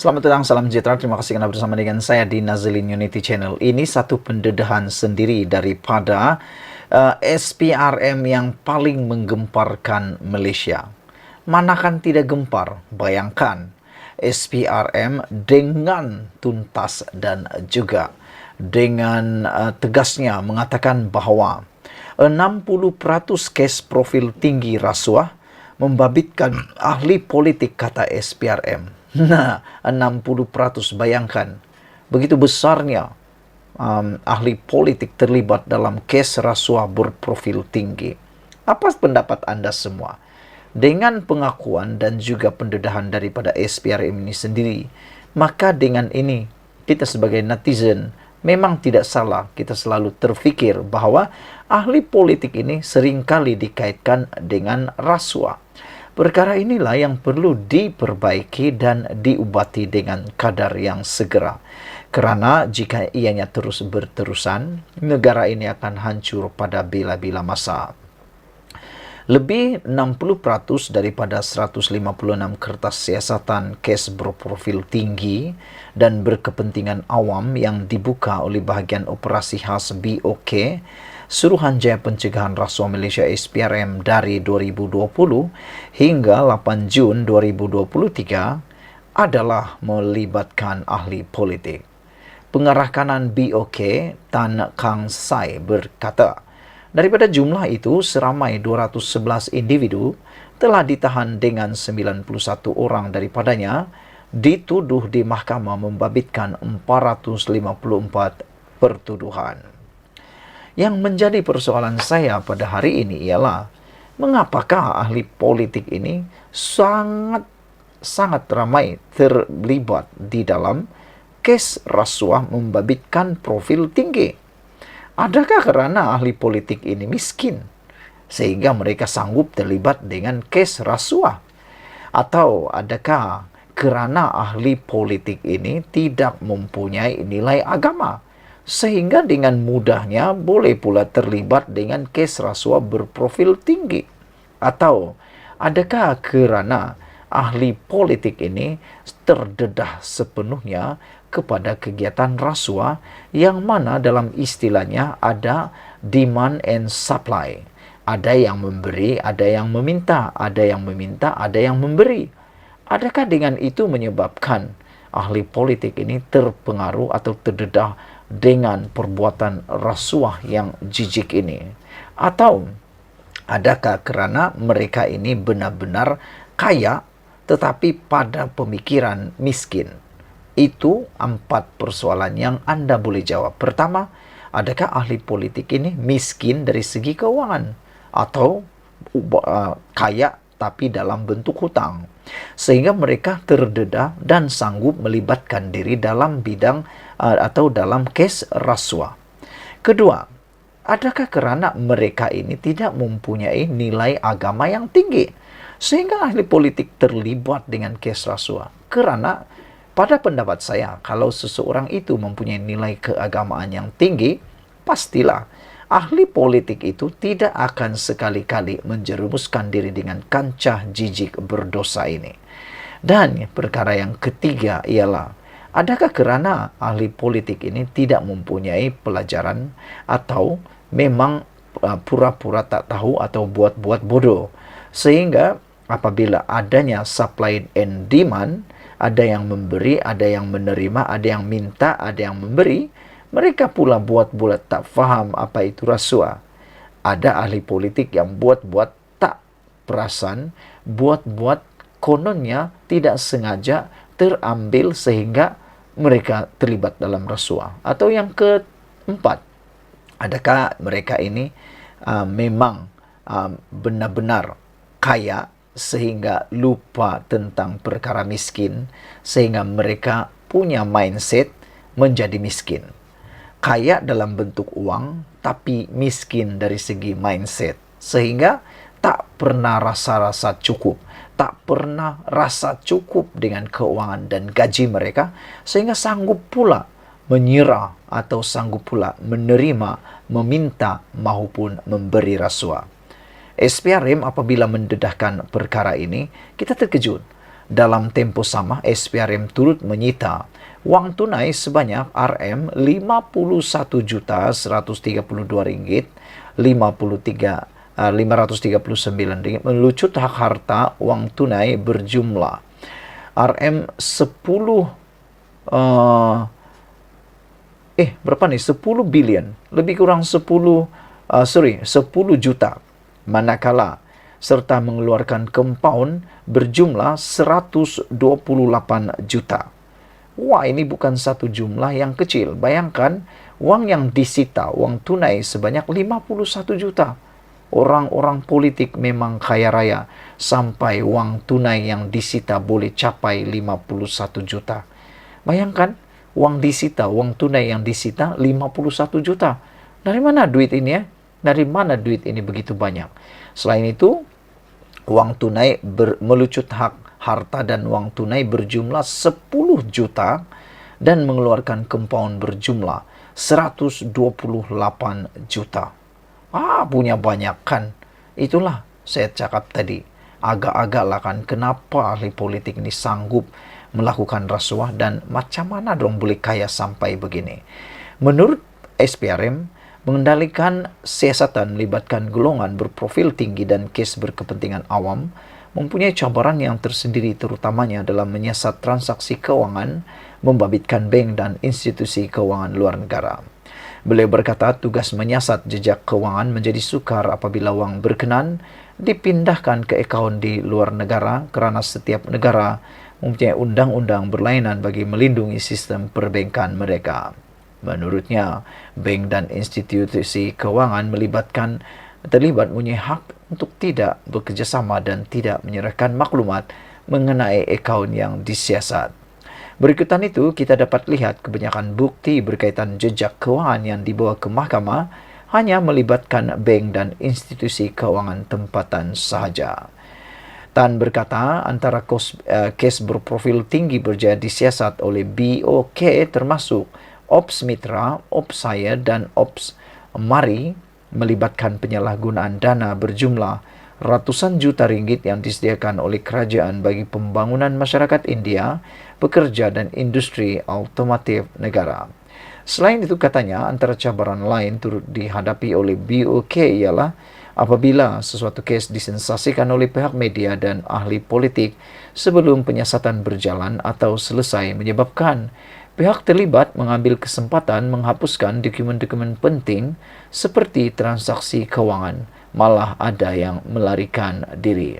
Selamat datang, salam sejahtera. Terima kasih karena bersama dengan saya di Nazilin Unity Channel. Ini satu pendedahan sendiri daripada SPRM yang paling menggemparkan Malaysia. Mana kan tidak gempar? Bayangkan SPRM dengan tuntas dan juga dengan tegasnya mengatakan bahawa 60% kes profil tinggi rasuah membabitkan ahli politik, kata SPRM. Nah, 60%, bayangkan. Begitu besarnya ahli politik terlibat dalam kes rasuah berprofil tinggi. Apa pendapat Anda semua? Dengan pengakuan dan juga pendedahan daripada SPRM ini sendiri, maka dengan ini kita sebagai netizen memang tidak salah kita selalu terfikir bahawa ahli politik ini seringkali dikaitkan dengan rasuah. Perkara inilah yang perlu diperbaiki dan diubati dengan kadar yang segera. Kerana jika ianya terus berterusan, negara ini akan hancur pada bila-bila masa. Lebih 60% daripada 156 kertas siasatan kes berprofil tinggi dan berkepentingan awam yang dibuka oleh bahagian operasi khas BOK, Suruhanjaya Pencegahan Rasuah Malaysia SPRM dari 2020 hingga 8 Jun 2023 adalah melibatkan ahli politik. Pengarah kanan BOK Tan Kang Sai berkata, daripada jumlah itu, seramai 211 individu telah ditahan dengan 91 orang daripadanya dituduh di mahkamah membabitkan 454 pertuduhan. Yang menjadi persoalan saya pada hari ini ialah, mengapakah ahli politik ini sangat ramai terlibat di dalam kes rasuah membabitkan profil tinggi? Adakah kerana ahli politik ini miskin sehingga mereka sanggup terlibat dengan kes rasuah? Atau adakah kerana ahli politik ini tidak mempunyai nilai agama sehingga dengan mudahnya boleh pula terlibat dengan kes rasuah berprofil tinggi? Atau adakah kerana ahli politik ini terdedah sepenuhnya kepada kegiatan rasuah yang mana dalam istilahnya ada demand and supply. Ada yang memberi, ada yang meminta, ada yang meminta, ada yang memberi. Adakah dengan itu menyebabkan ahli politik ini terpengaruh atau terdedah dengan perbuatan rasuah yang jijik ini? Atau adakah kerana mereka ini benar-benar kaya tetapi pada pemikiran miskin? Itu 4 persoalan yang Anda boleh jawab. Pertama, adakah ahli politik ini miskin dari segi keuangan atau kaya tapi dalam bentuk hutang, sehingga mereka terdedah dan sanggup melibatkan diri dalam bidang atau dalam kes rasuah? Kedua, adakah kerana mereka ini tidak mempunyai nilai agama yang tinggi sehingga ahli politik terlibat dengan kes rasuah? Kerana pada pendapat saya, kalau seseorang itu mempunyai nilai keagamaan yang tinggi, pastilah ahli politik itu tidak akan sekali-kali menjerumuskan diri dengan kancah jijik berdosa ini. Dan perkara yang ketiga ialah, adakah kerana ahli politik ini tidak mempunyai pelajaran atau memang pura-pura tak tahu atau buat-buat bodoh, sehingga apabila adanya supply and demand, ada yang memberi, ada yang menerima, ada yang minta, ada yang memberi, mereka pula buat-buat tak faham apa itu rasuah. Ada ahli politik yang buat-buat tak perasan, buat-buat kononnya tidak sengaja terambil sehingga mereka terlibat dalam rasuah. Atau yang keempat, adakah mereka ini memang benar-benar kaya sehingga lupa tentang perkara miskin, sehingga mereka punya mindset menjadi miskin. Kaya dalam bentuk uang, tapi miskin dari segi mindset, sehingga tak pernah rasa-rasa cukup, tak pernah rasa cukup dengan keuangan dan gaji mereka, sehingga sanggup pula menyerah atau sanggup pula menerima, meminta maupun memberi rasuah. SPRM apabila mendedahkan perkara ini, kita terkejut. Dalam tempo sama, SPRM turut menyita wang tunai sebanyak Rp51.132 539 melucut hak harta wang tunai berjumlah Rm 10 berapa nih? 10 billion, lebih kurang 10 juta. Manakala serta mengeluarkan compound berjumlah 128 juta. Wah, ini bukan satu jumlah yang kecil. Bayangkan, uang yang disita, uang tunai sebanyak 51 juta. Orang-orang politik memang kaya raya sampai uang tunai yang disita boleh capai 51 juta. Bayangkan, uang disita, uang tunai yang disita 51 juta. Dari mana duit ini ya? Dari mana duit ini begitu banyak? Selain itu, uang tunai melucut hak harta dan uang tunai berjumlah 10 juta dan mengeluarkan compound berjumlah 128 juta. Punya banyak kan? Itulah saya cakap tadi. Agak-agak lah kan, kenapa ahli politik ini sanggup melakukan rasuah dan macam mana dong boleh kaya sampai begini? Menurut SPRM, mengendalikan siasatan melibatkan golongan berprofil tinggi dan kes berkepentingan awam mempunyai cabaran yang tersendiri, terutamanya dalam menyiasat transaksi keuangan, membabitkan bank dan institusi keuangan luar negara. Beliau berkata, tugas menyiasat jejak keuangan menjadi sukar apabila wang berkenan dipindahkan ke akaun di luar negara kerana setiap negara mempunyai undang-undang berlainan bagi melindungi sistem perbankan mereka. Menurutnya, bank dan institusi keuangan terlibat mempunyai hak untuk tidak bekerjasama dan tidak menyerahkan maklumat mengenai akaun yang disiasat. Berikutan itu, kita dapat lihat kebanyakan bukti berkaitan jejak keuangan yang dibawa ke mahkamah hanya melibatkan bank dan institusi keuangan tempatan sahaja. Tan berkata, antara kes berprofil tinggi berjaya disiasat oleh BOK termasuk Ops Mitra, Ops Saya, dan Ops Mari melibatkan penyalahgunaan dana berjumlah ratusan juta ringgit yang disediakan oleh kerajaan bagi pembangunan masyarakat India, pekerja dan industri otomotif negara. Selain itu, katanya, antara cabaran lain turut dihadapi oleh BOK ialah apabila sesuatu kes disensasikan oleh pihak media dan ahli politik sebelum penyiasatan berjalan atau selesai, menyebabkan pihak terlibat mengambil kesempatan menghapuskan dokumen-dokumen penting seperti transaksi keuangan, malah ada yang melarikan diri.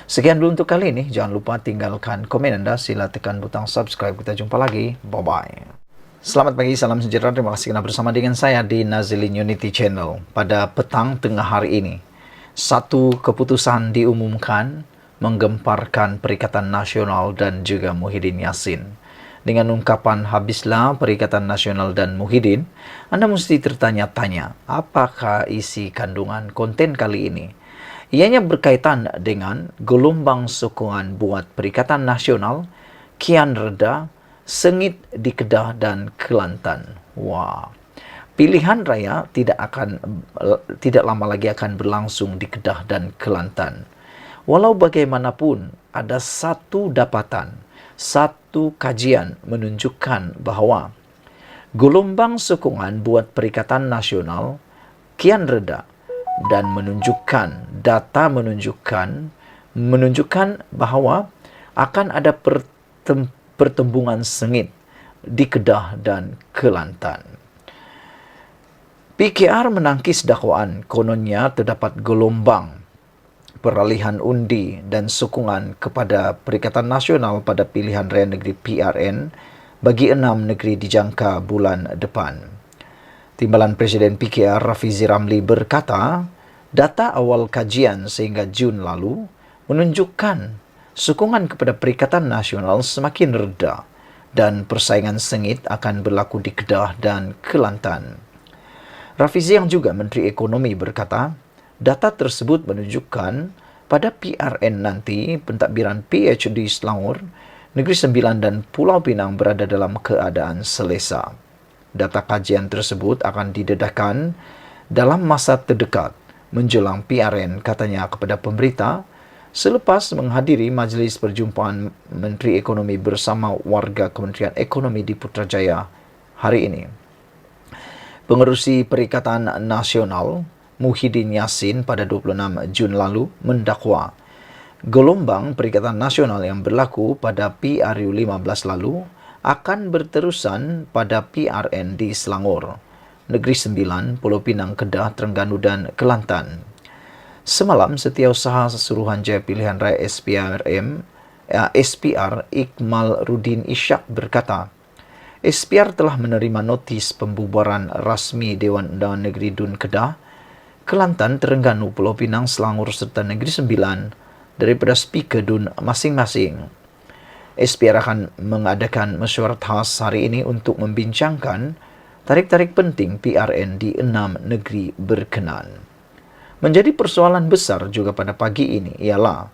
Sekian dulu untuk kali ini. Jangan lupa tinggalkan komen Anda, sila tekan butang subscribe. Kita jumpa lagi. Bye-bye. Selamat pagi, salam sejahtera. Terima kasih kerana bersama dengan saya di Nazilin Unity Channel. Pada petang tengah hari ini, satu keputusan diumumkan menggemparkan Perikatan Nasional dan juga Muhyiddin Yassin. Dengan ungkapan habislah Perikatan Nasional dan Muhyiddin, Anda mesti tertanya-tanya, apakah isi kandungan konten kali ini? Ianya berkaitan dengan gelombang sokongan buat Perikatan Nasional kian reda, sengit di Kedah dan Kelantan. Wah, pilihan raya tidak lama lagi akan berlangsung di Kedah dan Kelantan. Walau bagaimanapun, ada satu dapatan, satu kajian menunjukkan bahawa gelombang sokongan buat Perikatan Nasional kian reda dan data menunjukkan bahawa akan ada pertembungan sengit di Kedah dan Kelantan. PKR menangkis dakwaan kononnya terdapat gelombang peralihan undi dan sokongan kepada Perikatan Nasional pada pilihan raya negeri PRN bagi 6 negeri dijangka bulan depan. Timbalan Presiden PKR Rafizi Ramli berkata, data awal kajian sehingga Jun lalu menunjukkan sokongan kepada Perikatan Nasional semakin reda dan persaingan sengit akan berlaku di Kedah dan Kelantan. Rafizi yang juga Menteri Ekonomi berkata, data tersebut menunjukkan pada PRN nanti pentadbiran PH di Selangor, Negeri Sembilan dan Pulau Pinang berada dalam keadaan selesa. Data kajian tersebut akan didedahkan dalam masa terdekat menjelang PRN, katanya kepada pemberita, Selepas menghadiri Majlis Perjumpaan Menteri Ekonomi bersama warga Kementerian Ekonomi di Putrajaya hari ini, Pengerusi Perikatan Nasional Muhyiddin Yassin pada 26 Jun lalu mendakwa gelombang Perikatan Nasional yang berlaku pada PRU 15 lalu akan berterusan pada PRN di Selangor, Negeri Sembilan, Pulau Pinang, Kedah, Terengganu dan Kelantan. Semalam, Setiausaha Suruhanjaya Pilihan Raya SPR Iqmal Rudin Ishak berkata, SPR telah menerima notis pembubaran rasmi Dewan Undangan Negeri Dun Kedah, Kelantan, Terengganu, Pulau Pinang, Selangor serta Negeri Sembilan daripada speaker Dun masing-masing. SPR akan mengadakan mesyuarat khas hari ini untuk membincangkan tarik-tarik penting PRN di 6 negeri berkenan. Menjadi persoalan besar juga pada pagi ini ialah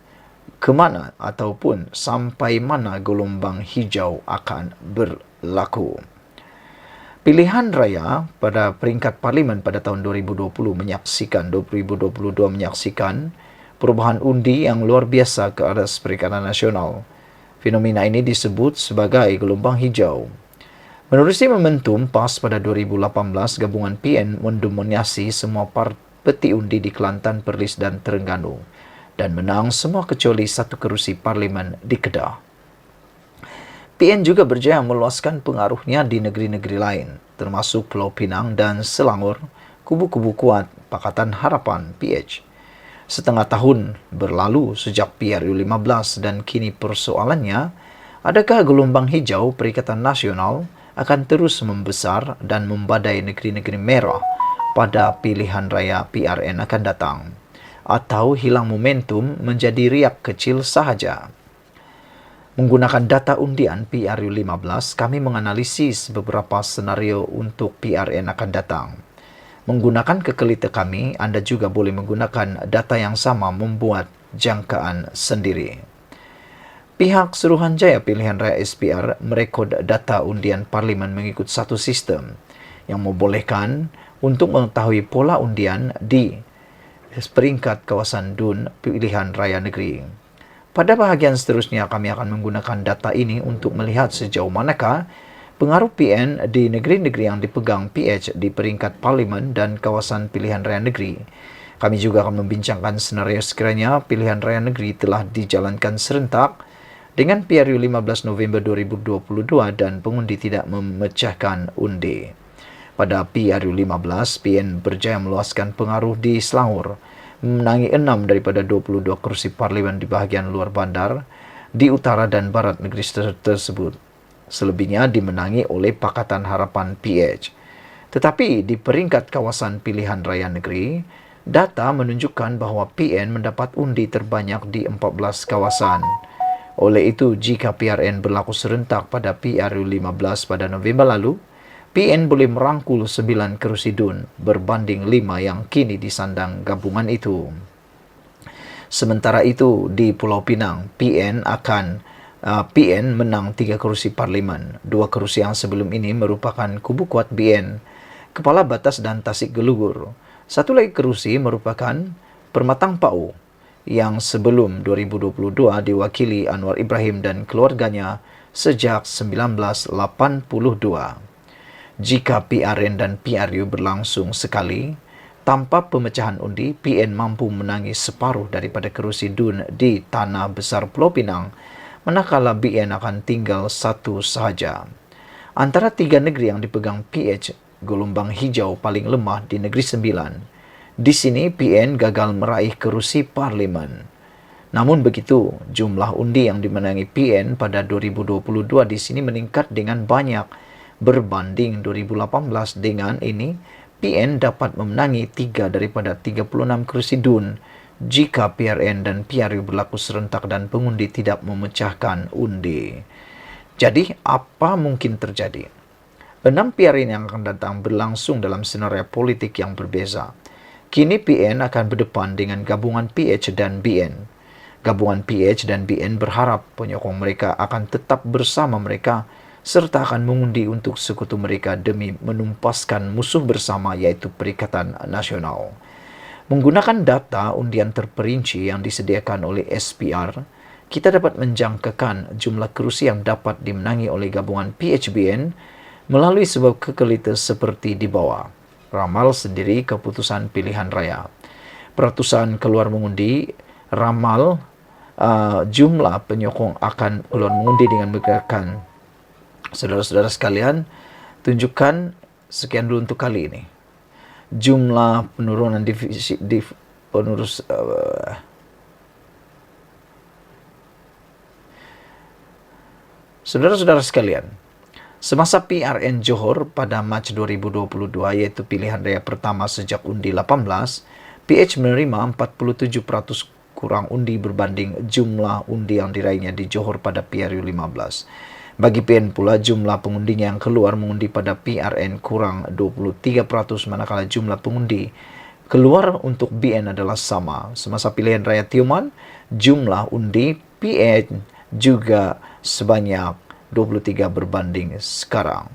ke mana ataupun sampai mana gelombang hijau akan berlaku. Pilihan raya pada peringkat parlimen pada tahun 2022 menyaksikan perubahan undi yang luar biasa ke atas Perikatan Nasional. Fenomena ini disebut sebagai gelombang hijau. Menerusi momentum PAS pada 2018, gabungan PN mendominasi semua peti undi di Kelantan, Perlis dan Terengganu dan menang semua kecuali 1 kerusi parlimen di Kedah. PN juga berjaya meluaskan pengaruhnya di negeri-negeri lain, termasuk Pulau Pinang dan Selangor, kubu-kubu kuat Pakatan Harapan PH. Setengah tahun berlalu sejak PRU 15 dan kini persoalannya, adakah gelombang hijau Perikatan Nasional akan terus membesar dan membadai negeri-negeri merah pada pilihan raya PRN akan datang, atau hilang momentum menjadi riak kecil sahaja. Menggunakan data undian PRU 15, kami menganalisis beberapa senario untuk PRN akan datang. Menggunakan kekelita kami, Anda juga boleh menggunakan data yang sama membuat jangkaan sendiri. Pihak Suruhanjaya Pilihan Raya SPR merekod data undian parlimen mengikut satu sistem yang membolehkan untuk mengetahui pola undian di peringkat kawasan DUN Pilihan Raya Negeri. Pada bahagian seterusnya, kami akan menggunakan data ini untuk melihat sejauh manakah pengaruh PN di negeri-negeri yang dipegang PH di peringkat parlimen dan kawasan pilihan raya negeri. Kami juga akan membincangkan senario sekiranya pilihan raya negeri telah dijalankan serentak dengan PRU 15 November 2022 dan pengundi tidak memecahkan undi. Pada PRU 15, PN berjaya meluaskan pengaruh di Selangor, memenangi 6 daripada 22 kursi parlimen di bahagian luar bandar, di utara dan barat negeri tersebut. Selebihnya dimenangi oleh Pakatan Harapan PH. Tetapi di peringkat kawasan pilihan raya negeri, data menunjukkan bahawa PN mendapat undi terbanyak di 14 kawasan. Oleh itu, jika PRN berlaku serentak pada PRU 15 pada November lalu, PN boleh merangkul 9 kerusi DUN berbanding 5 yang kini disandang gabungan itu. Sementara itu, di Pulau Pinang, PN menang 3 kerusi parlimen. 2 kerusi yang sebelum ini merupakan kubu kuat BN, Kepala Batas dan Tasik Gelugur. 1 lagi kerusi merupakan Permatang Pau, yang sebelum 2022 diwakili Anwar Ibrahim dan keluarganya sejak 1982. Jika PRN dan PRU berlangsung sekali, tanpa pemecahan undi, PN mampu menangi separuh daripada kerusi DUN di Tanah Besar Pulau Pinang, manakala BN akan tinggal 1 sahaja. Antara 3 negeri yang dipegang PH, gelombang hijau paling lemah di Negeri Sembilan. Di sini PN gagal meraih kerusi parlimen. Namun begitu, jumlah undi yang dimenangi PN pada 2022 di sini meningkat dengan banyak. Berbanding 2018, dengan ini, PN dapat memenangi 3 daripada 36 kursi DUN jika PRN dan PRU berlaku serentak dan pengundi tidak memecahkan undi. Jadi, apa mungkin terjadi? 6 PRN yang akan datang berlangsung dalam senario politik yang berbeza. Kini PN akan berdepan dengan gabungan PH dan BN. Gabungan PH dan BN berharap penyokong mereka akan tetap bersama mereka serta akan mengundi untuk sekutu mereka demi menumpaskan musuh bersama, yaitu Perikatan Nasional. Menggunakan data undian terperinci yang disediakan oleh SPR, kita dapat menjangkakan jumlah kerusi yang dapat dimenangi oleh gabungan PHBN melalui sebab kekelites seperti di bawah. Ramal sendiri keputusan pilihan raya. Peratusan keluar mengundi, ramal jumlah penyokong akan keluar mengundi dengan menggunakan. Saudara-saudara sekalian, tunjukkan sekian dulu untuk kali ini. Jumlah penurunan divisi penurus saudara-saudara sekalian, semasa PRN Johor pada Mac 2022, yaitu pilihan raya pertama sejak undi 18, PH menerima 47% kurang undi berbanding jumlah undi yang diraihnya di Johor pada PRU 15. Bagi PN pula, jumlah pengundinya yang keluar mengundi pada PRN kurang 23%, manakala jumlah pengundi keluar untuk BN adalah sama. Semasa pilihan raya Tioman, jumlah undi PN juga sebanyak 23 berbanding sekarang.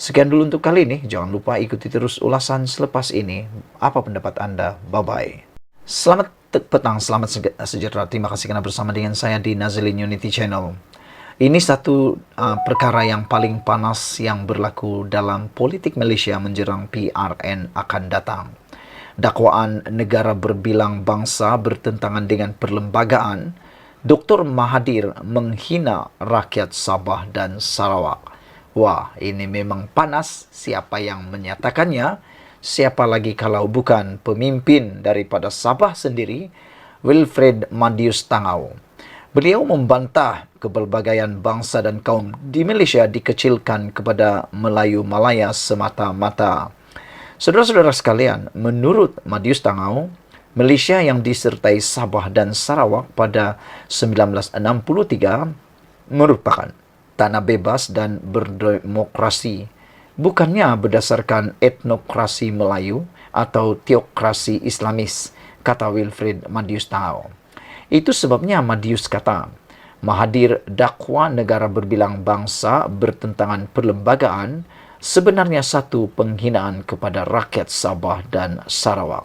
Sekian dulu untuk kali ini. Jangan lupa ikuti terus ulasan selepas ini. Apa pendapat Anda? Bye-bye. Selamat petang, selamat sejahtera. Terima kasih karena bersama dengan saya di Nazilin Unity Channel. Ini satu perkara yang paling panas yang berlaku dalam politik Malaysia menjelang PRN akan datang. Dakwaan negara berbilang bangsa bertentangan dengan perlembagaan. Dr. Mahathir menghina rakyat Sabah dan Sarawak. Wah, ini memang panas. Siapa yang menyatakannya? Siapa lagi kalau bukan pemimpin daripada Sabah sendiri, Wilfred Madius Tangau. Beliau membantah kepelbagaian bangsa dan kaum di Malaysia dikecilkan kepada Melayu Malaya semata-mata. Saudara-saudara sekalian, menurut Madius Tangau, Malaysia yang disertai Sabah dan Sarawak pada 1963 merupakan tanah bebas dan berdemokrasi, bukannya berdasarkan etnokrasi Melayu atau teokrasi Islamis, kata Wilfred Madius Tangau. Itu sebabnya Madius kata, Mahathir dakwa negara berbilang bangsa bertentangan perlembagaan sebenarnya satu penghinaan kepada rakyat Sabah dan Sarawak.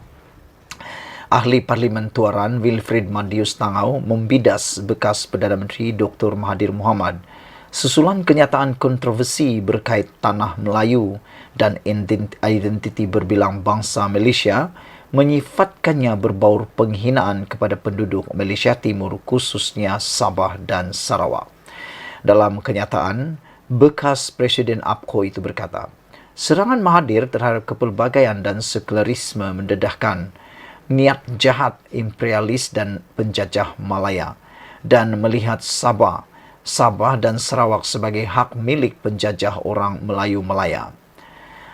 Ahli Parlimen Tuaran Wilfred Madius Tangau membidas bekas Perdana Menteri Dr. Mahathir Mohamad susulan kenyataan kontroversi berkait tanah Melayu dan identiti berbilang bangsa Malaysia, menyifatkannya berbaur penghinaan kepada penduduk Malaysia Timur, khususnya Sabah dan Sarawak. Dalam kenyataan, bekas Presiden APCO itu berkata, serangan Mahathir terhadap kepelbagaian dan sekularisme mendedahkan niat jahat imperialis dan penjajah Malaya dan melihat Sabah dan Sarawak sebagai hak milik penjajah orang Melayu Malaya.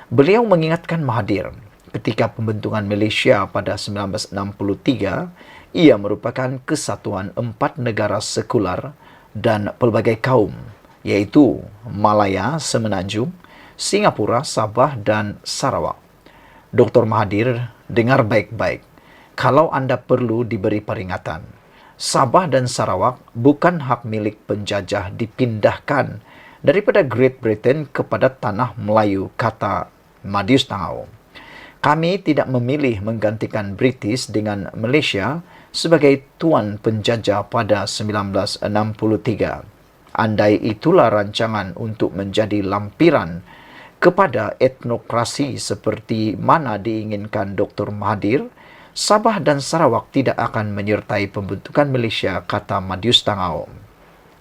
Beliau mengingatkan Mahathir, ketika pembentukan Malaysia pada 1963, ia merupakan kesatuan 4 negara sekular dan pelbagai kaum, yaitu Malaya Semenanjung, Singapura, Sabah dan Sarawak. Dr. Mahathir, dengar baik-baik. Kalau anda perlu diberi peringatan, Sabah dan Sarawak bukan hak milik penjajah dipindahkan daripada Great Britain kepada tanah Melayu, kata Madius Tangau. Kami tidak memilih menggantikan British dengan Malaysia sebagai tuan penjajah pada 1963. Andai itulah rancangan untuk menjadi lampiran kepada etnokrasi seperti mana diinginkan Dr. Mahathir, Sabah dan Sarawak tidak akan menyertai pembentukan Malaysia, kata Madius Tangau.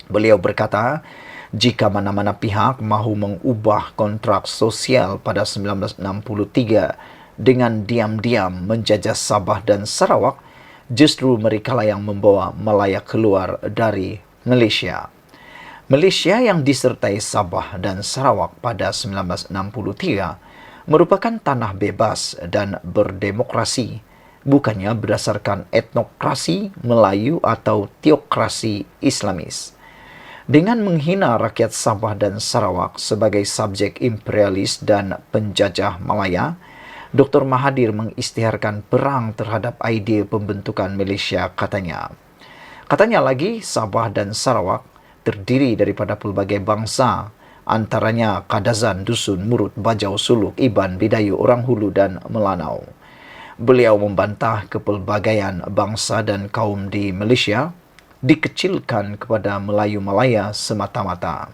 Beliau berkata, jika mana-mana pihak mahu mengubah kontrak sosial pada 1963 dengan diam-diam menjajah Sabah dan Sarawak, justru merekalah yang membawa Malaya keluar dari Malaysia. Malaysia yang disertai Sabah dan Sarawak pada 1963 merupakan tanah bebas dan berdemokrasi, bukannya berdasarkan etnokrasi Melayu atau teokrasi Islamis. Dengan menghina rakyat Sabah dan Sarawak sebagai subjek imperialis dan penjajah Malaya, Dr. Mahathir mengisytiharkan perang terhadap idea pembentukan Malaysia, katanya. Katanya lagi, Sabah dan Sarawak terdiri daripada pelbagai bangsa, antaranya Kadazan, Dusun, Murut, Bajau, Suluk, Iban, Bidayu, Orang Hulu dan Melanau. Beliau membantah kepelbagaian bangsa dan kaum di Malaysia dikecilkan kepada Melayu Malaya semata-mata.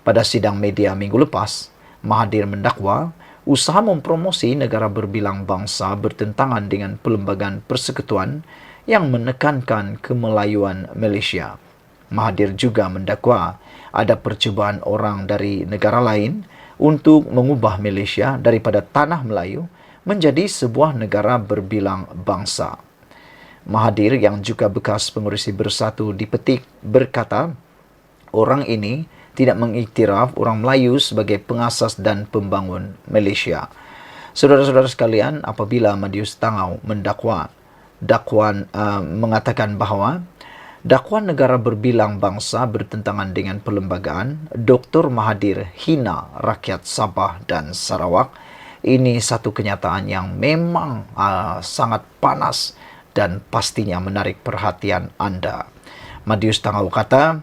Pada sidang media minggu lepas, Mahathir mendakwa usaha mempromosi negara berbilang bangsa bertentangan dengan Perlembagaan Persekutuan yang menekankan kemelayuan Malaysia. Mahathir juga mendakwa ada percubaan orang dari negara lain untuk mengubah Malaysia daripada tanah Melayu menjadi sebuah negara berbilang bangsa. Mahathir yang juga bekas pengurusi Bersatu di Petik berkata, orang ini tidak mengiktiraf orang Melayu sebagai pengasas dan pembangun Malaysia. Saudara-saudara sekalian, apabila Madius Tangau mengatakan bahawa dakwaan negara berbilang bangsa bertentangan dengan perlembagaan, Dr. Mahathir hina rakyat Sabah dan Sarawak. Ini satu kenyataan yang memang sangat panas dan pastinya menarik perhatian anda. Madius Tangau kata,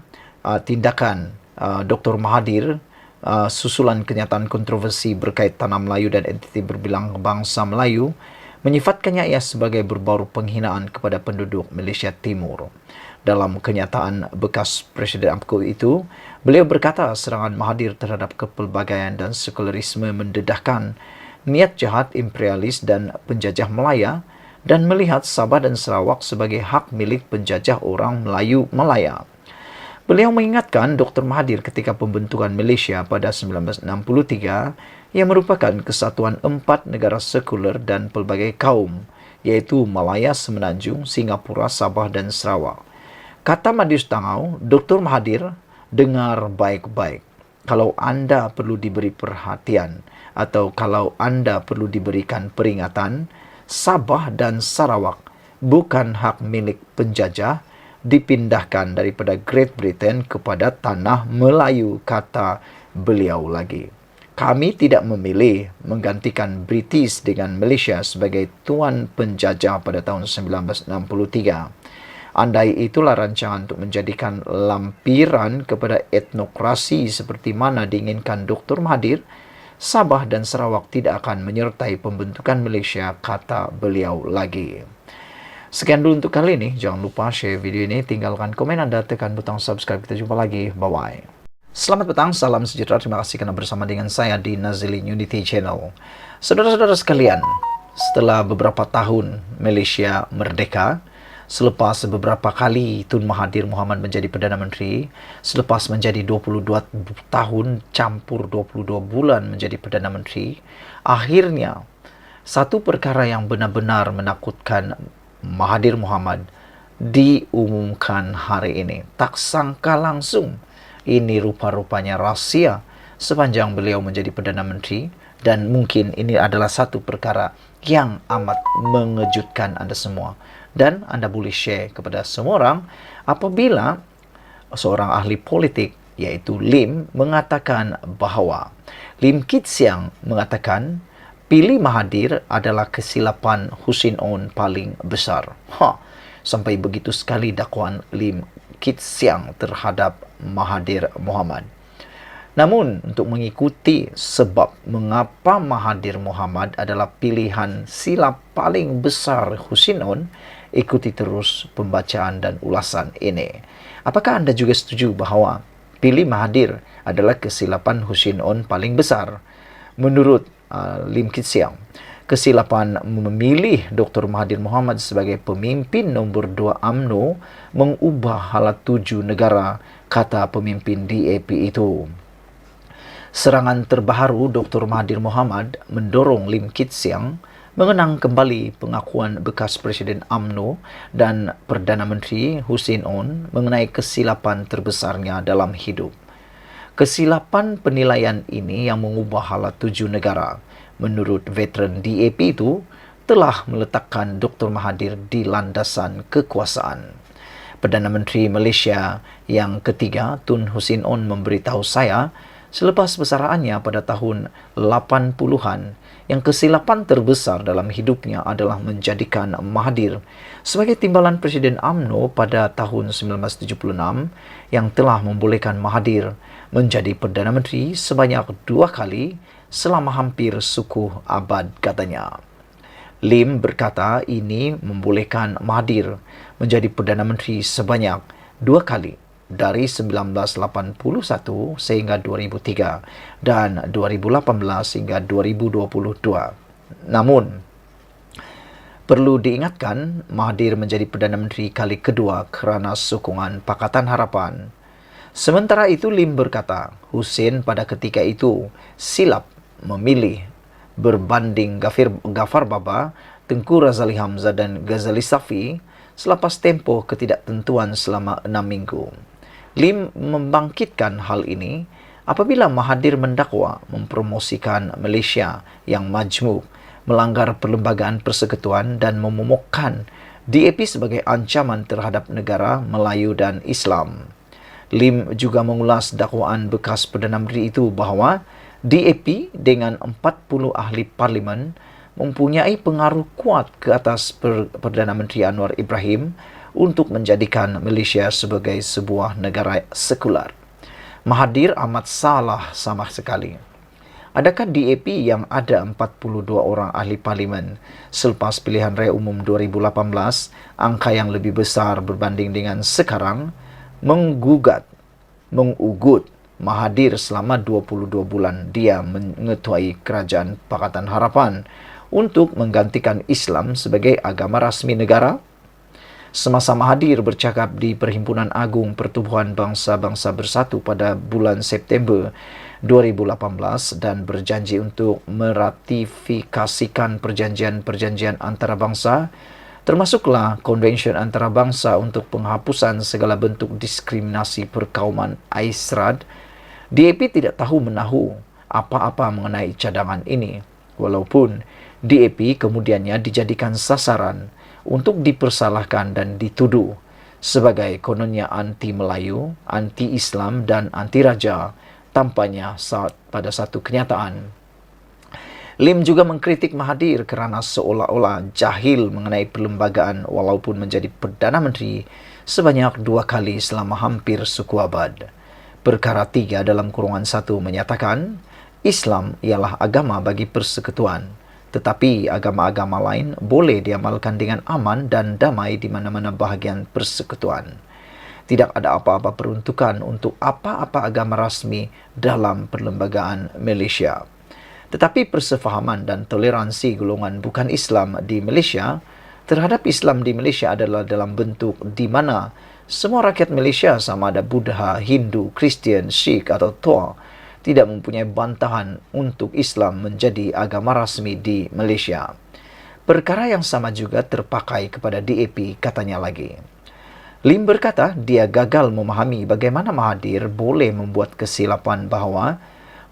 tindakan Dr. Mahathir susulan kenyataan kontroversi berkait tanah Melayu dan entiti berbilang bangsa Melayu menyifatkannya ia sebagai berbaur penghinaan kepada penduduk Malaysia Timur. Dalam kenyataan bekas Presiden UMNO itu, beliau berkata serangan Mahathir terhadap kepelbagaian dan sekularisme mendedahkan niat jahat imperialis dan penjajah Melaya dan melihat Sabah dan Sarawak sebagai hak milik penjajah orang Melayu Malaya. Beliau mengingatkan Dr. Mahathir ketika pembentukan Malaysia pada 1963 yang merupakan kesatuan 4 negara sekular dan pelbagai kaum, yaitu Malaya Semenanjung, Singapura, Sabah dan Sarawak. Kata Madius Tangau, Dr. Mahathir, dengar baik-baik. Kalau anda perlu diberi perhatian atau kalau anda perlu diberikan peringatan, Sabah dan Sarawak bukan hak milik penjajah, dipindahkan daripada Great Britain kepada tanah Melayu, kata beliau lagi. Kami tidak memilih menggantikan British dengan Malaysia sebagai tuan penjajah pada tahun 1963. Andai itulah rancangan untuk menjadikan lampiran kepada etnokrasi seperti mana diinginkan Dr. Mahathir, Sabah dan Sarawak tidak akan menyertai pembentukan Malaysia, kata beliau lagi. Sekian dulu untuk kali ini. Jangan lupa share video ini, tinggalkan komen anda, tekan butang subscribe. Kita jumpa lagi. Bye-bye. Selamat petang, salam sejahtera. Terima kasih karena bersama dengan saya di Nazilin Unity Channel. Saudara-saudara sekalian, setelah beberapa tahun Malaysia merdeka, selepas beberapa kali Tun Mahathir Mohamad menjadi Perdana Menteri, selepas menjadi 22 tahun campur 22 bulan menjadi Perdana Menteri, akhirnya satu perkara yang benar-benar menakutkan Mahathir Mohamad diumumkan hari ini. Tak sangka langsung, ini rupa-rupanya rahsia sepanjang beliau menjadi Perdana Menteri, dan mungkin ini adalah satu perkara yang amat mengejutkan anda semua. Dan anda boleh share kepada semua orang apabila seorang ahli politik yaitu Lim mengatakan bahawa Lim Kit Siang mengatakan pilih Mahathir adalah kesilapan Hussein On paling besar. Sampai begitu sekali dakwaan Lim Kit Siang terhadap Mahathir Mohamad. Namun, untuk mengikuti sebab mengapa Mahathir Mohamad adalah pilihan silap paling besar Hussein On, ikuti terus pembacaan dan ulasan ini. Apakah anda juga setuju bahawa pilih Mahathir adalah kesilapan Hussein On paling besar? Menurut Lim Kit Siang, kesilapan memilih Dr. Mahathir Mohamad sebagai pemimpin nombor 2 UMNO mengubah halat 7 negara, kata pemimpin DAP itu. Serangan terbaru Dr. Mahathir Mohamad mendorong Lim Kit Siang mengenang kembali pengakuan bekas Presiden UMNO dan Perdana Menteri Hussein On mengenai kesilapan terbesarnya dalam hidup. Kesilapan penilaian ini yang mengubah halat 7 negara, menurut veteran DAP itu, telah meletakkan Dr. Mahathir di landasan kekuasaan. Perdana Menteri Malaysia yang ketiga, Tun Hussein On, memberitahu saya selepas bersaraannya pada tahun 80-an, yang kesilapan terbesar dalam hidupnya adalah menjadikan Mahathir sebagai timbalan Presiden UMNO pada tahun 1976 yang telah membolehkan Mahathir menjadi Perdana Menteri sebanyak 2 kali selama hampir suku abad, katanya. Lim berkata ini membolehkan Mahathir menjadi Perdana Menteri sebanyak 2 kali dari 1981 sehingga 2003 dan 2018 hingga 2022. Namun, perlu diingatkan, Mahathir menjadi Perdana Menteri kali kedua kerana sokongan Pakatan Harapan. Sementara itu, Lim berkata, Hussein pada ketika itu silap memilih berbanding Ghaffar Baba, Tengku Razali Hamzah dan Ghazali Safi selepas tempoh ketidaktentuan selama 6 minggu. Lim membangkitkan hal ini apabila Mahathir mendakwa mempromosikan Malaysia yang majmuk, melanggar Perlembagaan Persekutuan dan memomokkan DAP sebagai ancaman terhadap negara Melayu dan Islam. Lim juga mengulas dakwaan bekas Perdana Menteri itu bahawa DAP dengan 40 ahli parlimen mempunyai pengaruh kuat ke atas Perdana Menteri Anwar Ibrahim untuk menjadikan Malaysia sebagai sebuah negara sekular. Mahathir amat salah sama sekali. Adakah DAP yang ada 42 orang ahli parlimen selepas pilihan raya umum 2018, angka yang lebih besar berbanding dengan sekarang, mengugut Mahathir selama 22 bulan dia mengetuai Kerajaan Pakatan Harapan untuk menggantikan Islam sebagai agama rasmi negara? Semasa Mahathir bercakap di Perhimpunan Agung Pertubuhan Bangsa-Bangsa Bersatu pada bulan September 2018 dan berjanji untuk meratifikasikan perjanjian-perjanjian antarabangsa, termasuklah Konvensyen Antarabangsa untuk penghapusan segala bentuk diskriminasi perkauman AISRAD, DAP tidak tahu menahu apa-apa mengenai cadangan ini, walaupun DAP kemudiannya dijadikan sasaran untuk dipersalahkan dan dituduh sebagai kononnya anti-Melayu, anti-Islam dan anti-Raja tampaknya pada satu kenyataan. Lim juga mengkritik Mahathir kerana seolah-olah jahil mengenai perlembagaan walaupun menjadi Perdana Menteri sebanyak 2 kali selama hampir suku abad. Perkara 3 dalam kurungan 1 menyatakan, Islam ialah agama bagi persekutuan, tetapi agama-agama lain boleh diamalkan dengan aman dan damai di mana-mana bahagian persekutuan. Tidak ada apa-apa peruntukan untuk apa-apa agama rasmi dalam perlembagaan Malaysia. Tetapi persefahaman dan toleransi golongan bukan Islam di Malaysia terhadap Islam di Malaysia adalah dalam bentuk di mana semua rakyat Malaysia sama ada Buddha, Hindu, Kristian, Sikh atau Tua tidak mempunyai bantahan untuk Islam menjadi agama rasmi di Malaysia. Perkara yang sama juga terpakai kepada DAP, katanya lagi. Lim berkata dia gagal memahami bagaimana Mahathir boleh membuat kesilapan bahawa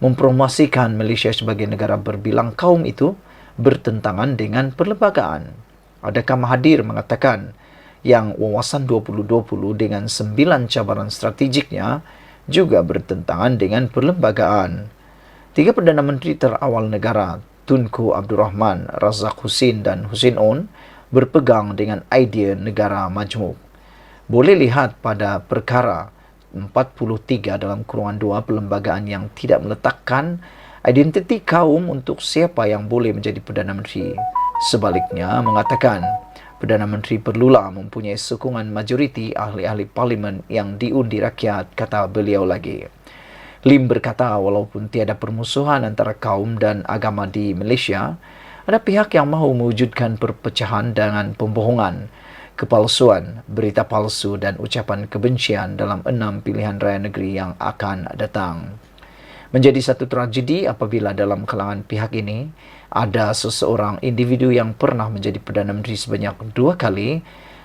mempromosikan Malaysia sebagai negara berbilang kaum itu bertentangan dengan perlembagaan. Adakah Mahathir mengatakan yang wawasan 2020 dengan 9 cabaran strategiknya juga bertentangan dengan perlembagaan? 3 Perdana Menteri terawal negara, Tunku Abdul Rahman, Razak Hussein dan Hussein On, berpegang dengan idea negara majmuk. Boleh lihat pada perkara 43 dalam kurungan 2 perlembagaan yang tidak meletakkan identiti kaum untuk siapa yang boleh menjadi Perdana Menteri. Sebaliknya mengatakan, Perdana Menteri perlulah mempunyai sokongan majoriti ahli-ahli parlimen yang diundi rakyat, kata beliau lagi. Lim berkata walaupun tiada permusuhan antara kaum dan agama di Malaysia, ada pihak yang mahu mewujudkan perpecahan dengan pembohongan, kepalsuan, berita palsu dan ucapan kebencian dalam 6 pilihan raya negeri yang akan datang. Menjadi satu tragedi apabila dalam kalangan pihak ini ada seseorang individu yang pernah menjadi Perdana Menteri sebanyak 2 kali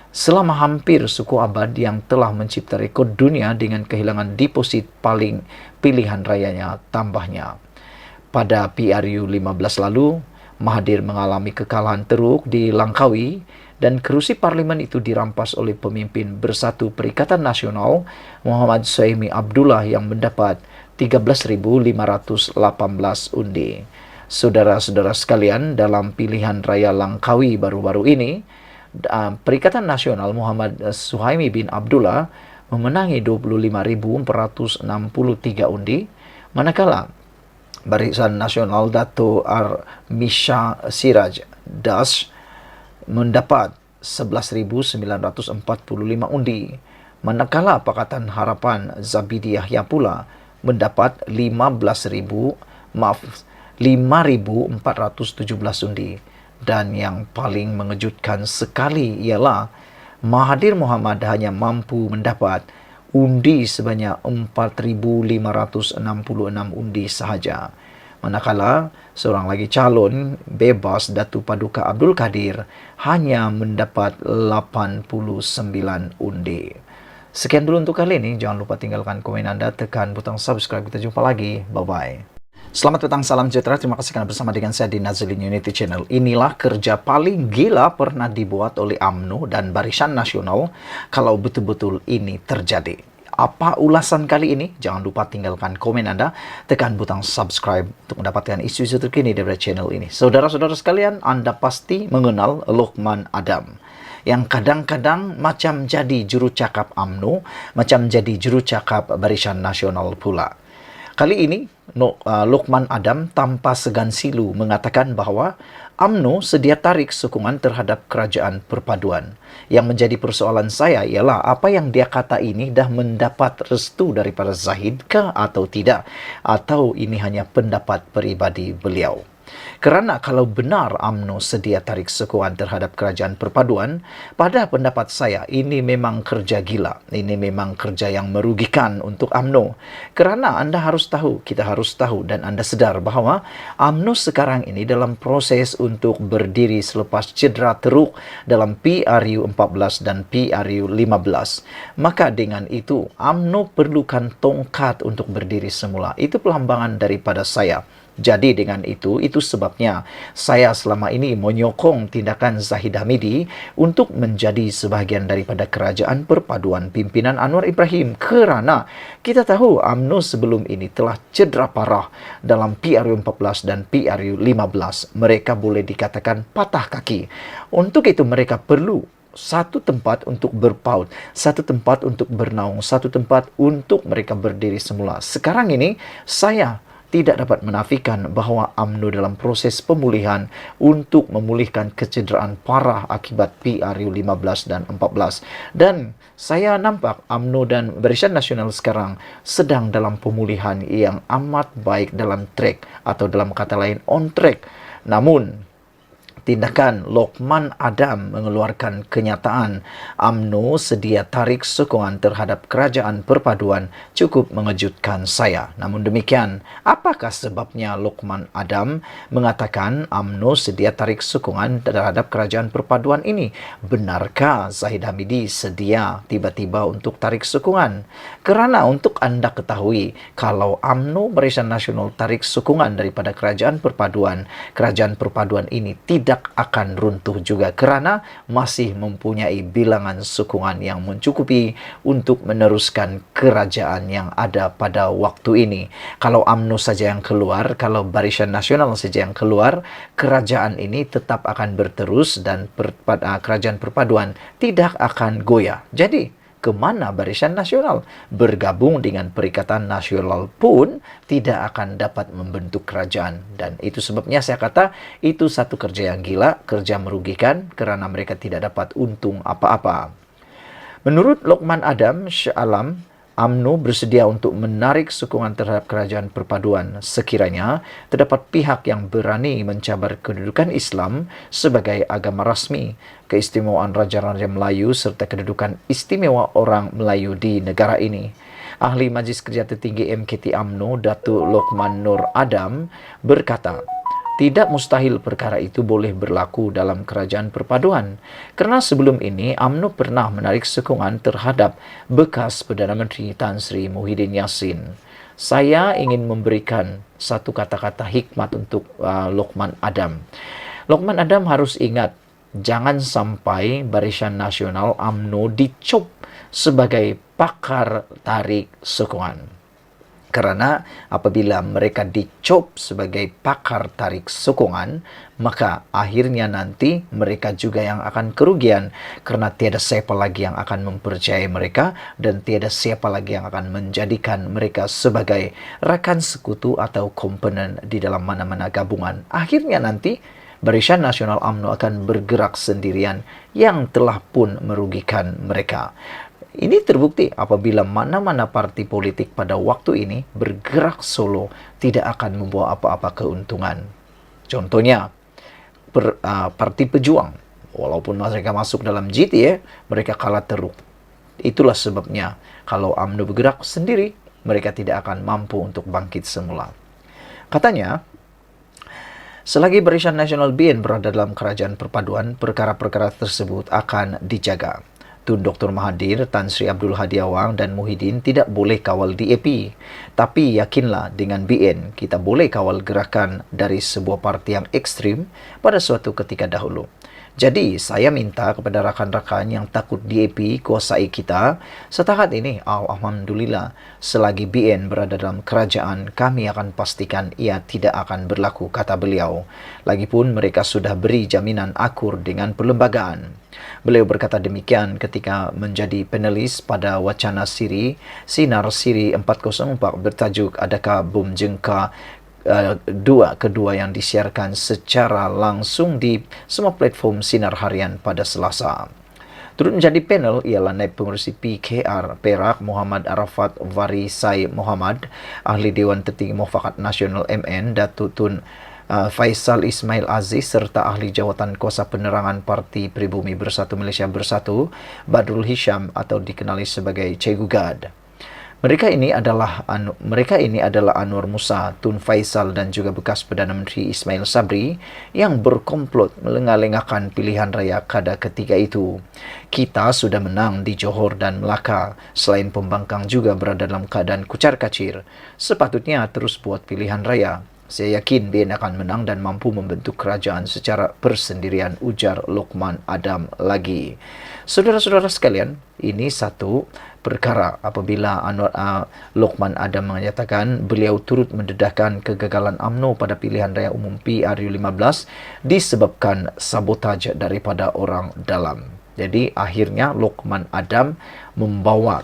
selama hampir suku abad yang telah mencipta rekod dunia dengan kehilangan deposit paling pilihan rayanya, tambahnya. Pada PRU 15 lalu, Mahathir mengalami kekalahan teruk di Langkawi dan kerusi parlimen itu dirampas oleh pemimpin Bersatu Perikatan Nasional Muhammad Suhaimi Abdullah yang mendapat 13,518 undi. Saudara-saudara sekalian, dalam pilihan raya Langkawi baru-baru ini, Perikatan Nasional Muhammad Suhaimi bin Abdullah memenangi 25,463 undi, manakala Barisan Nasional Dato' Armisha Siraj Dash mendapat 11.945 undi, manakala Pakatan Harapan Zabidi Yahya pula mendapat 5.417 undi. Dan yang paling mengejutkan sekali ialah Mahathir Mohamad hanya mampu mendapat undi sebanyak 4.566 undi sahaja. Manakala seorang lagi calon bebas Datuk Paduka Abdul Kadir hanya mendapat 89 undi. Sekian dulu untuk kali ini. Jangan lupa tinggalkan komen anda, tekan butang subscribe. Kita jumpa lagi. Bye-bye. Selamat petang, salam sejahtera. Terima kasih karena bersama dengan saya di Nazlin Unity Channel. Inilah kerja paling gila pernah dibuat oleh UMNO dan Barisan Nasional kalau betul-betul ini terjadi. Apa ulasan kali ini? Jangan lupa tinggalkan komen anda, tekan butang subscribe untuk mendapatkan isu-isu terkini dari channel ini. Saudara-saudara sekalian, anda pasti mengenal Lokman Adam, yang kadang-kadang macam jadi juru cakap UMNO, macam jadi juru cakap Barisan Nasional pula. Kali ini, Lokman Adam tanpa segan silu mengatakan bahawa UMNO sedia tarik sokongan terhadap kerajaan perpaduan. Yang menjadi persoalan saya ialah apa yang dia kata ini dah mendapat restu daripada Zahid ke atau tidak? Atau ini hanya pendapat peribadi beliau? Kerana kalau benar UMNO sedia tarik sokongan terhadap kerajaan perpaduan, pada pendapat saya ini memang kerja gila. Ini memang kerja yang merugikan untuk UMNO. Kerana anda harus tahu, kita harus tahu dan anda sedar bahawa UMNO sekarang ini dalam proses untuk berdiri selepas cedera teruk dalam PRU 14 dan PRU 15. Maka dengan itu UMNO perlukan tongkat untuk berdiri semula. Itu pelambangan daripada saya. Jadi dengan itu sebabnya saya selama ini menyokong tindakan Zahid Hamidi untuk menjadi sebahagian daripada kerajaan perpaduan pimpinan Anwar Ibrahim. Kerana kita tahu UMNO sebelum ini telah cedera parah dalam PRU 14 dan PRU 15. Mereka boleh dikatakan patah kaki. Untuk itu mereka perlu satu tempat untuk berpaut, satu tempat untuk bernaung, satu tempat untuk mereka berdiri semula. Sekarang ini saya tidak dapat menafikan bahawa UMNO dalam proses pemulihan untuk memulihkan kecederaan parah akibat PRU 15 dan 14. Dan saya nampak UMNO dan Barisan Nasional sekarang sedang dalam pemulihan yang amat baik dalam track atau dalam kata lain on track. Namun tindakan Lokman Adam mengeluarkan kenyataan UMNO sedia tarik sokongan terhadap kerajaan perpaduan cukup mengejutkan saya. Namun demikian, apakah sebabnya Lokman Adam mengatakan UMNO sedia tarik sokongan terhadap kerajaan perpaduan ini? Benarkah Zahid Hamidi sedia tiba-tiba untuk tarik sokongan? Kerana untuk anda ketahui, kalau UMNO Barisan Nasional tarik sokongan daripada kerajaan perpaduan ini tidak akan runtuh juga kerana masih mempunyai bilangan sokongan yang mencukupi untuk meneruskan kerajaan yang ada pada waktu ini. Kalau UMNO saja yang keluar, kalau Barisan Nasional saja yang keluar, kerajaan ini tetap akan berterus dan kerajaan perpaduan tidak akan goyah. Jadi kemana Barisan Nasional? Bergabung dengan Perikatan Nasional pun tidak akan dapat membentuk kerajaan. Dan itu sebabnya saya kata itu satu kerja yang gila, kerja merugikan kerana mereka tidak dapat untung apa-apa. Menurut Lokman Adam Shah Alam, UMNO bersedia untuk menarik sokongan terhadap kerajaan perpaduan sekiranya terdapat pihak yang berani mencabar kedudukan Islam sebagai agama rasmi, keistimewaan Raja-Raja Melayu serta kedudukan istimewa orang Melayu di negara ini. Ahli Majlis Kerja Tertinggi MKT UMNO, Datuk Lokman Nur Adam berkata, tidak mustahil perkara itu boleh berlaku dalam kerajaan perpaduan. Kerana sebelum ini, UMNO pernah menarik sokongan terhadap bekas Perdana Menteri Tan Sri Muhyiddin Yassin. Saya ingin memberikan satu kata-kata hikmat untuk Lokman Adam. Lokman Adam harus ingat, jangan sampai Barisan Nasional UMNO dicop sebagai pakar tarik sokongan. Kerana apabila mereka dicop sebagai pakar tarik sokongan, maka akhirnya nanti mereka juga yang akan kerugian kerana tiada siapa lagi yang akan mempercayai mereka dan tiada siapa lagi yang akan menjadikan mereka sebagai rakan sekutu atau komponen di dalam mana-mana gabungan. Akhirnya nanti Barisan Nasional UMNO akan bergerak sendirian yang telah pun merugikan mereka. Ini terbukti apabila mana-mana parti politik pada waktu ini bergerak solo tidak akan membawa apa-apa keuntungan. Contohnya, Parti Pejuang, walaupun mereka masuk dalam GTA, mereka kalah teruk. Itulah sebabnya kalau UMNO bergerak sendiri, mereka tidak akan mampu untuk bangkit semula. Katanya, selagi Barisan Nasional BN berada dalam kerajaan perpaduan, perkara-perkara tersebut akan dijaga. Tun Dr. Mahathir, Tan Sri Abdul Hadi Awang dan Muhyiddin tidak boleh kawal DAP. Tapi yakinlah dengan BN, kita boleh kawal gerakan dari sebuah parti yang ekstrim pada suatu ketika dahulu. Jadi, saya minta kepada rakan-rakan yang takut DAP kuasai kita, setakat ini, alhamdulillah, selagi BN berada dalam kerajaan, kami akan pastikan ia tidak akan berlaku, kata beliau. Lagipun mereka sudah beri jaminan akur dengan perlembagaan. Beliau berkata demikian ketika menjadi panelis pada wacana Siri, Sinar Siri 404 bertajuk Adakah Bom Jengka kedua yang disiarkan secara langsung di semua platform Sinar Harian pada Selasa. Turut menjadi panel ialah Naib Pengerusi PKR Perak Muhammad Arafat Varisai Muhammad, Ahli Dewan Tertinggi Mufakat Nasional MN Datuk Tun Faisal Ismail Aziz serta Ahli Jawatan Kuasa Penerangan Parti Pribumi Bersatu Malaysia Bersatu Badrul Hisham atau dikenali sebagai Cikgu Gad. Mereka ini adalah Anwar Musa, Tun Faisal dan juga bekas Perdana Menteri Ismail Sabri yang berkomplot melengah-lengahkan pilihan raya kada ketiga itu. Kita sudah menang di Johor dan Melaka. Selain pembangkang juga berada dalam keadaan kucar-kacir. Sepatutnya terus buat pilihan raya. Saya yakin BN akan menang dan mampu membentuk kerajaan secara persendirian, ujar Lokman Adam lagi. Saudara-saudara sekalian, ini satu perkara apabila Lokman Adam menyatakan beliau turut mendedahkan kegagalan UMNO pada pilihan raya umum PRU15 disebabkan sabotaj daripada orang dalam. Jadi akhirnya Lokman Adam membawa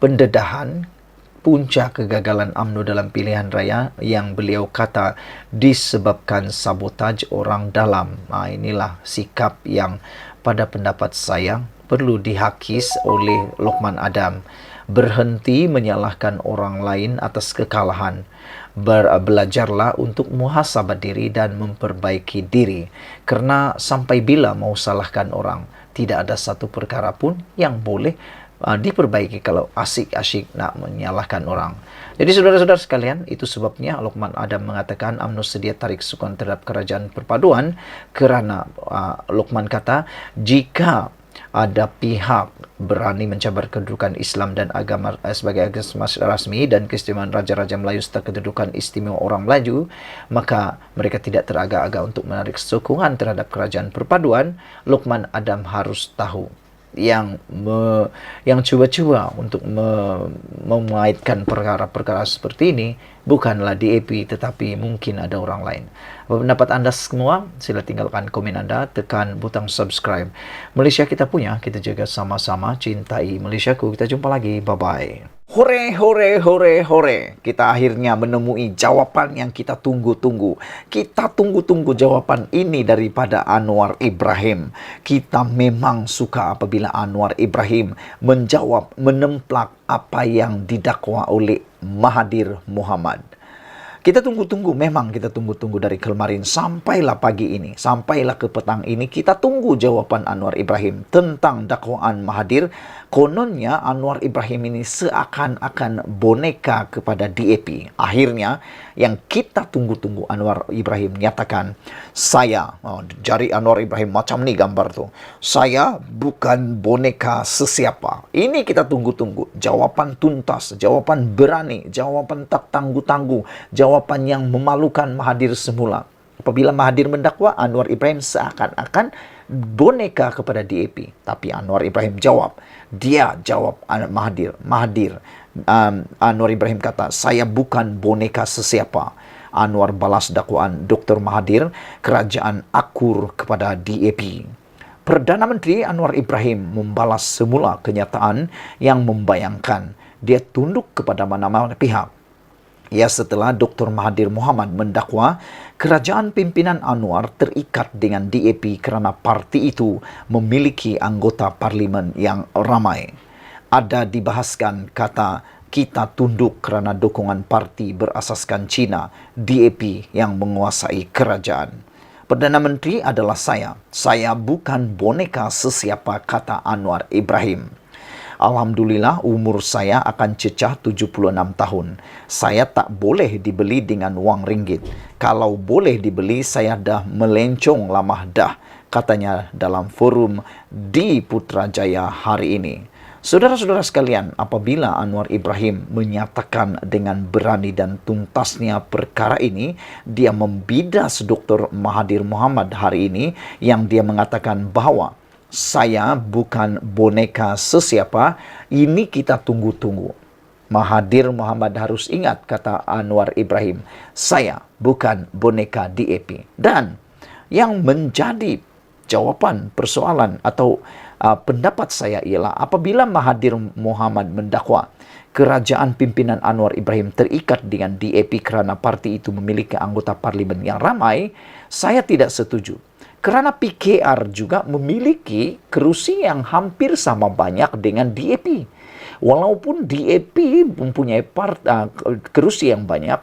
pendedahan punca kegagalan UMNO dalam pilihan raya yang beliau kata disebabkan sabotaj orang dalam. Inilah sikap yang pada pendapat saya perlu dihakis oleh Lokman Adam. Berhenti menyalahkan orang lain atas kekalahan. Belajarlah untuk muhasabah diri dan memperbaiki diri. Karena sampai bila mau salahkan orang, tidak ada satu perkara pun yang boleh diperbaiki kalau asyik-asyik nak menyalahkan orang. Jadi saudara-saudara sekalian, itu sebabnya Lokman Adam mengatakan UMNO sedia tarik sukan terhadap kerajaan perpaduan kerana Lokman kata jika ada pihak berani mencabar kedudukan Islam dan agama sebagai agama rasmi dan keistimewaan Raja-Raja Melayu serta kedudukan istimewa orang Melayu, maka mereka tidak teragak-agak untuk menarik sokongan terhadap kerajaan perpaduan. Lokman Adam harus tahu yang cuba-cuba untuk mengaitkan perkara-perkara seperti ini bukanlah DAP tetapi mungkin ada orang lain. Apa pendapat anda semua? Sila tinggalkan komen anda, tekan butang subscribe. Malaysia kita punya, kita jaga sama-sama, cintai Malaysiaku. Kita jumpa lagi, bye-bye. Hore, hore, hore, hore. Kita akhirnya menemui jawapan yang kita tunggu-tunggu. Kita tunggu-tunggu jawapan ini daripada Anwar Ibrahim. Kita memang suka apabila Anwar Ibrahim menjawab, menemplak apa yang didakwa oleh Mahathir Mohamad. Kita tunggu-tunggu, memang kita tunggu-tunggu dari kemarin sampailah pagi ini, sampailah ke petang ini, kita tunggu jawapan Anwar Ibrahim tentang dakwaan Mahathir. Kononnya Anwar Ibrahim ini seakan-akan boneka kepada DAP. Akhirnya yang kita tunggu-tunggu Anwar Ibrahim nyatakan, jari Anwar Ibrahim macam ni gambar tu. Saya bukan boneka sesiapa. Ini kita tunggu-tunggu. Jawapan tuntas, jawapan berani, jawapan tak tangguh-tangguh, jawapan yang memalukan Mahathir semula. Apabila Mahathir mendakwa, Anwar Ibrahim seakan-akan boneka kepada DAP. Tapi Anwar Ibrahim jawab. Dia jawab Mahathir. Anwar Ibrahim kata, saya bukan boneka sesiapa. Anwar balas dakwaan Dr. Mahathir, kerajaan akur kepada DAP. Perdana Menteri Anwar Ibrahim membalas semula kenyataan yang membayangkan dia tunduk kepada mana-mana pihak. Ya, setelah Dr. Mahathir Mohamad mendakwa kerajaan pimpinan Anwar terikat dengan DAP kerana parti itu memiliki anggota parlimen yang ramai. Ada dibahaskan kata kita tunduk kerana dukungan parti berasaskan Cina, DAP yang menguasai kerajaan. Perdana Menteri adalah saya. Saya bukan boneka sesiapa, kata Anwar Ibrahim. Alhamdulillah umur saya akan cecah 76 tahun. Saya tak boleh dibeli dengan wang ringgit. Kalau boleh dibeli, saya dah melencong lama dah, katanya dalam forum di Putrajaya hari ini. Saudara-saudara sekalian, apabila Anwar Ibrahim menyatakan dengan berani dan tuntasnya perkara ini, dia membidas Dr. Mahathir Mohamad hari ini yang dia mengatakan bahawa saya bukan boneka sesiapa, ini kita tunggu-tunggu. Mahathir Mohamad harus ingat, kata Anwar Ibrahim, saya bukan boneka DAP. Dan yang menjadi jawapan persoalan atau pendapat saya ialah apabila Mahathir Mohamad mendakwa kerajaan pimpinan Anwar Ibrahim terikat dengan DAP kerana parti itu memiliki anggota parlimen yang ramai, saya tidak setuju. Kerana PKR juga memiliki kerusi yang hampir sama banyak dengan DAP. Walaupun DAP mempunyai kerusi yang banyak,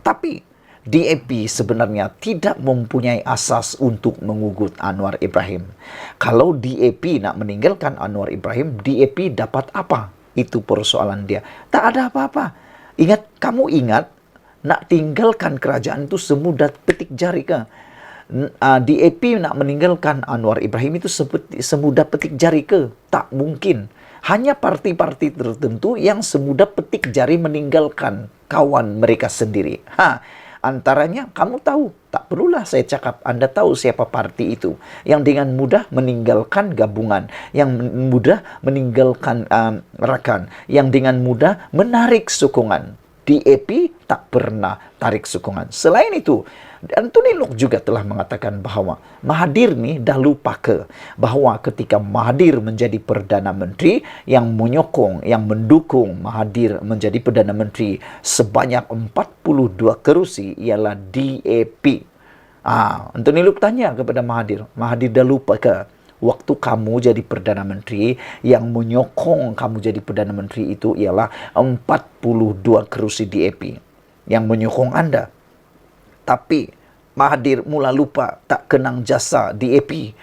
tapi DAP sebenarnya tidak mempunyai asas untuk mengugut Anwar Ibrahim. Kalau DAP nak meninggalkan Anwar Ibrahim, DAP dapat apa? Itu persoalan dia. Tak ada apa-apa. Kamu ingat, nak tinggalkan kerajaan itu semudah petik jari ke? DAP nak meninggalkan Anwar Ibrahim itu semudah petik jari ke? Tak mungkin. Hanya parti-parti tertentu yang semudah petik jari meninggalkan kawan mereka sendiri. Antaranya kamu tahu, tak perlulah saya cakap, Anda tahu siapa parti itu yang dengan mudah meninggalkan gabungan, yang mudah meninggalkan rakan, yang dengan mudah menarik sokongan. DAP tak pernah tarik sokongan. Selain itu, Anthony Locke juga telah mengatakan bahawa Mahathir ni dah lupa ke bahawa ketika Mahathir menjadi Perdana Menteri, yang menyokong, yang mendukung Mahathir menjadi Perdana Menteri sebanyak 42 kerusi ialah DAP. Anthony Locke tanya kepada Mahathir, Mahathir dah lupa ke waktu kamu jadi Perdana Menteri, yang menyokong kamu jadi Perdana Menteri itu ialah 42 kerusi DAP yang menyokong Anda. Tapi Mahathir mula lupa, tak kenang jasa DAP.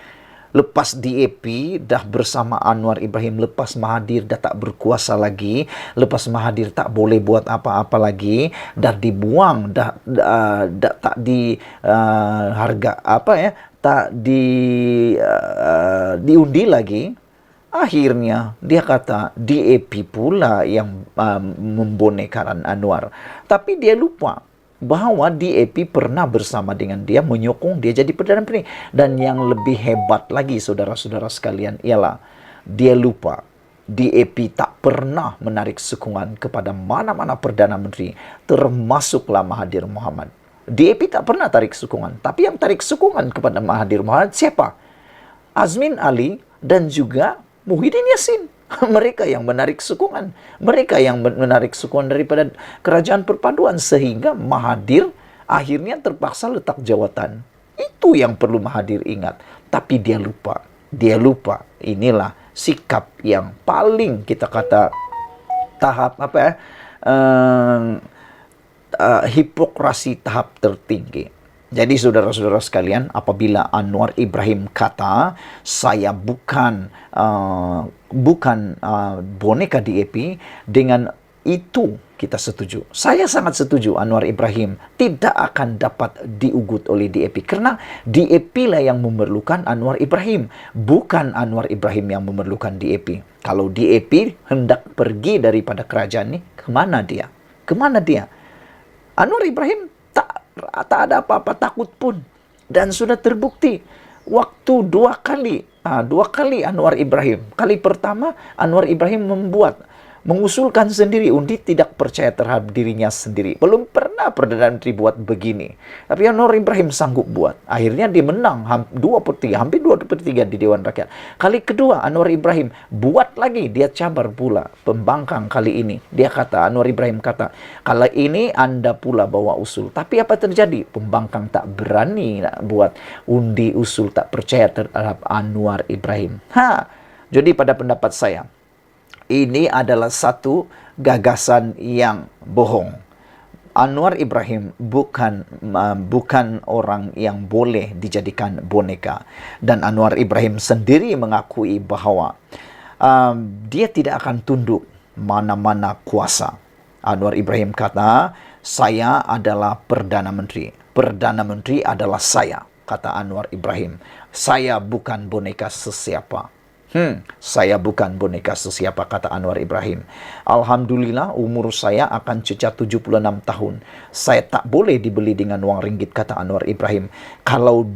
Lepas DAP dah bersama Anwar Ibrahim, lepas Mahathir dah tak berkuasa lagi, lepas Mahathir tak boleh buat apa-apa lagi, dah dibuang, dah tak di harga tak diundi lagi. Akhirnya dia kata DAP pula yang membonekakan Anwar. Tapi dia lupa bahawa DAP pernah bersama dengan dia, menyokong dia jadi Perdana Menteri. Dan yang lebih hebat lagi, saudara-saudara sekalian, ialah dia lupa DAP tak pernah menarik sokongan kepada mana-mana Perdana Menteri, termasuklah Mahathir Mohamad. DAP tak pernah tarik sokongan, tapi yang tarik sokongan kepada Mahathir Mohamad siapa? Azmin Ali dan juga Muhyiddin Yassin. Mereka yang menarik sokongan. Mereka yang menarik sokongan daripada kerajaan perpaduan, sehingga Mahathir akhirnya terpaksa letak jawatan. Itu yang perlu Mahathir ingat. Tapi dia lupa. Dia lupa. Inilah sikap yang paling kita kata tahap hipokrasi tahap tertinggi. Jadi saudara-saudara sekalian, apabila Anwar Ibrahim kata saya bukan boneka DAP, dengan itu kita setuju. Saya sangat setuju Anwar Ibrahim tidak akan dapat diugut oleh DAP, kerana DAP lah yang memerlukan Anwar Ibrahim, bukan Anwar Ibrahim yang memerlukan DAP. Kalau DAP hendak pergi daripada kerajaan ni, kemana dia? Kemana dia? Anwar Ibrahim tak ada apa-apa takut pun, dan sudah terbukti waktu dua kali Anwar Ibrahim. Kali pertama Anwar Ibrahim membuat mengusulkan sendiri. Undi tidak percaya terhadap dirinya sendiri. Belum pernah Perdana Menteri buat begini. Tapi Anwar Ibrahim sanggup buat. Akhirnya dia menang 2/3, hampir 2/3 di Dewan Rakyat. Kali kedua Anwar Ibrahim buat lagi, dia cabar pula pembangkang kali ini. Dia kata, Anwar Ibrahim kata, kalau ini Anda pula bawa usul. Tapi apa terjadi? Pembangkang tak berani nak buat undi usul, tak percaya terhadap Anwar Ibrahim. Jadi pada pendapat saya, ini adalah satu gagasan yang bohong. Anwar Ibrahim bukan orang yang boleh dijadikan boneka. Dan Anwar Ibrahim sendiri mengakui bahwa dia tidak akan tunduk mana-mana kuasa. Anwar Ibrahim kata, saya adalah Perdana Menteri. Perdana Menteri adalah saya, kata Anwar Ibrahim. Saya bukan boneka sesiapa. Saya bukan boneka sesiapa, kata Anwar Ibrahim. Alhamdulillah umur saya akan cacat 76 tahun. Saya tak boleh dibeli dengan uang ringgit, kata Anwar Ibrahim. Kalau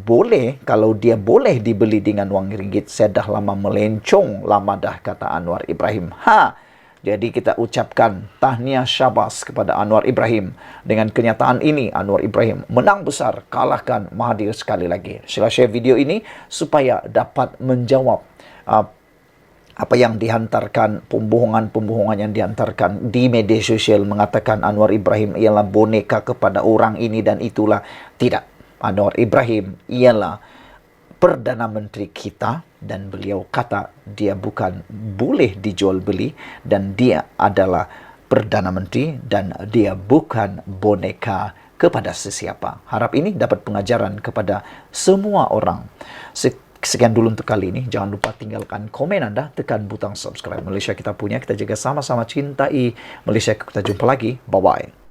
dia boleh dibeli dengan uang ringgit, saya dah lama melencong, lama dah, kata Anwar Ibrahim. Jadi kita ucapkan tahniah syabas kepada Anwar Ibrahim. Dengan kenyataan ini, Anwar Ibrahim menang besar, kalahkan Mahathir sekali lagi. Sila share video ini supaya dapat menjawab apa yang dihantarkan, pembohongan-pembohongan yang dihantarkan di media sosial mengatakan Anwar Ibrahim ialah boneka kepada orang ini dan itulah. Tidak. Anwar Ibrahim ialah Perdana Menteri kita dan beliau kata dia bukan boleh dijual beli dan dia adalah Perdana Menteri dan dia bukan boneka kepada sesiapa. Harap ini dapat pengajaran kepada semua orang. Sekian dulu untuk kali ini. Jangan lupa tinggalkan komen Anda, tekan butang subscribe. Malaysia kita punya, kita jaga sama-sama cintai Malaysia. Kita jumpa lagi. Bye-bye.